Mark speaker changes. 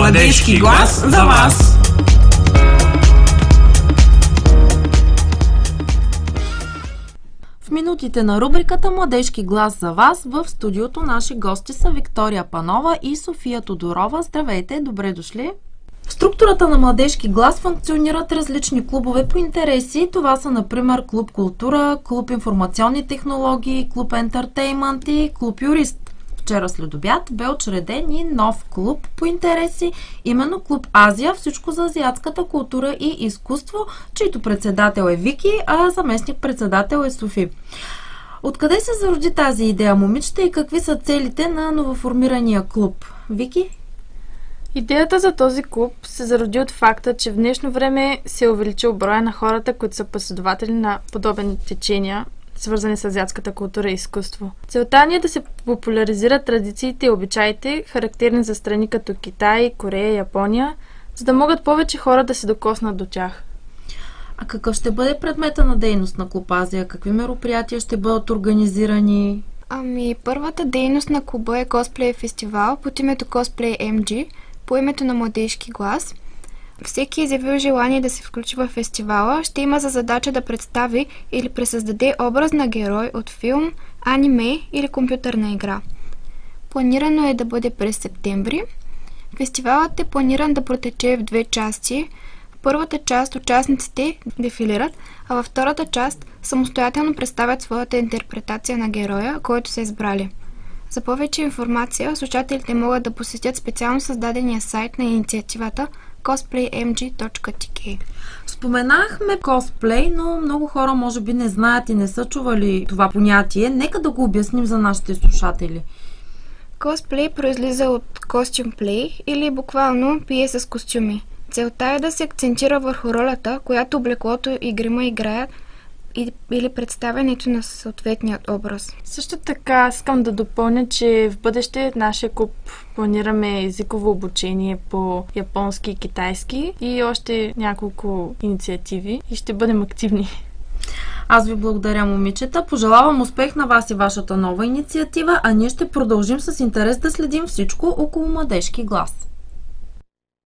Speaker 1: Младежки глас за вас!
Speaker 2: В минутите на рубриката Младежки глас за вас в студиото наши гости са Виктория Панова и София Тодорова. Здравейте, добре дошли! В структурата на Младежки глас функционират различни клубове по интереси. Това са, например, Клуб Култура, Клуб Информационни технологии, Клуб Ентертеймент и Клуб Юрист. Вчера след обяд бе учреден и нов клуб по интереси, именно Клуб Азия, всичко за азиатската култура и изкуство, чийто председател е Вики, а заместник-председател е Софи. Откъде се зароди тази идея, момичета, и какви са целите на новоформирания клуб? Вики?
Speaker 3: Идеята за този клуб се зароди от факта, че в днешно време се е увеличил броя на хората, които са последователи на подобни течения, свързани с азиатската култура и изкуство. Целта ни е да се популяризират традициите и обичаите, характерни за страни като Китай, Корея, Япония, за да могат повече хора да се докоснат до тях.
Speaker 2: А какъв ще бъде предмета на дейност на Клуб Азия? Какви мероприятия ще бъдат организирани?
Speaker 4: Първата дейност на клуба е косплей фестивал под името Cosplay MG, по името на Младежки глас. Всеки изявил желание да се включи в фестивала ще има за задача да представи или пресъздаде образ на герой от филм, аниме или компютърна игра. Планирано е да бъде през септември. Фестивалът е планиран да протече в две части. В първата част участниците дефилират, а във втората част самостоятелно представят своята интерпретация на героя, който са избрали. За повече информация, слушателите могат да посетят специално създадения сайт на инициативата cosplaymg.tk.
Speaker 2: Споменахме косплей, но много хора може би не знаят и не са чували това понятие. Нека да го обясним за нашите слушатели.
Speaker 4: Косплей произлиза от костюмплей или буквално пие с костюми. Целта е да се акцентира върху ролята, която облеклото и грима играят, или представянето на съответният образ.
Speaker 3: Също така искам да допълня, че в бъдеще в нашия клуб планираме езиково обучение по японски и китайски и още няколко инициативи и ще бъдем активни.
Speaker 2: Аз ви благодаря, момичета. Пожелавам успех на вас и вашата нова инициатива, а ние ще продължим с интерес да следим всичко около Младежки глас.